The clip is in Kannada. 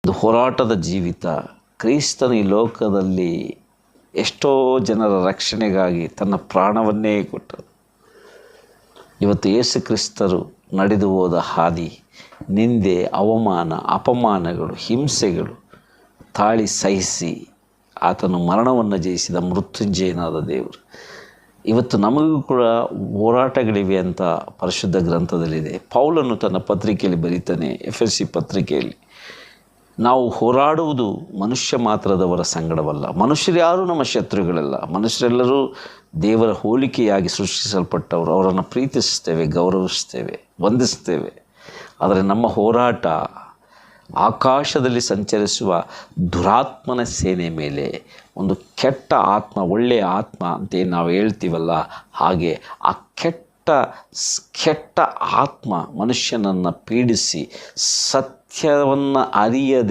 ಇದು ಹೋರಾಟದ ಜೀವಿತ. ಕ್ರಿಸ್ತನು ಈ ಲೋಕದಲ್ಲಿ ಎಷ್ಟೋ ಜನರ ರಕ್ಷಣೆಗಾಗಿ ತನ್ನ ಪ್ರಾಣವನ್ನೇ ಕೊಟ್ಟರು. ಇವತ್ತು ಯೇಸು ಕ್ರಿಸ್ತರು ನಡೆದು ಹೋದ ಹಾದಿ, ನಿಂದೆ, ಅವಮಾನ, ಅಪಮಾನಗಳು, ಹಿಂಸೆಗಳು ತಾಳಿ ಸಹಿಸಿ ಆತನು ಮರಣವನ್ನು ಜಯಿಸಿದ ಮೃತ್ಯುಂಜಯನಾದ ದೇವರು. ಇವತ್ತು ನಮಗೂ ಕೂಡ ಹೋರಾಟಗಳಿವೆ ಅಂತ ಪರಿಶುದ್ಧ ಗ್ರಂಥದಲ್ಲಿದೆ. ಪೌಲನು ತನ್ನ ಪತ್ರಿಕೆಯಲ್ಲಿ ಬರೀತಾನೆ, ಎಫೆಸಿ ಪತ್ರಿಕೆಯಲ್ಲಿ, ನಾವು ಹೋರಾಡುವುದು ಮನುಷ್ಯ ಮಾತ್ರದವರ ಸಂಗಡವಲ್ಲ. ಮನುಷ್ಯರು ಯಾರೂ ನಮ್ಮ ಶತ್ರುಗಳಲ್ಲ. ಮನುಷ್ಯರೆಲ್ಲರೂ ದೇವರ ಹೋಲಿಕೆಯಾಗಿ ಸೃಷ್ಟಿಸಲ್ಪಟ್ಟವರು. ಅವರನ್ನು ಪ್ರೀತಿಸ್ತೇವೆ, ಗೌರವಿಸ್ತೇವೆ, ವಂದಿಸ್ತೇವೆ. ಆದರೆ ನಮ್ಮ ಹೋರಾಟ ಆಕಾಶದಲ್ಲಿ ಸಂಚರಿಸುವ ದುರಾತ್ಮನ ಸೇನೆ ಮೇಲೆ, ಒಂದು ಕೆಟ್ಟ ಆತ್ಮ, ಒಳ್ಳೆಯ ಆತ್ಮ ಅಂತೇನು ನಾವು ಹೇಳ್ತೀವಲ್ಲ, ಹಾಗೆ ಆ ಕೆಟ್ಟ ಆತ್ಮ ಮನುಷ್ಯನನ್ನು ಪೀಡಿಸಿ ಸತ್ಯವನ್ನು ಅರಿಯದೆ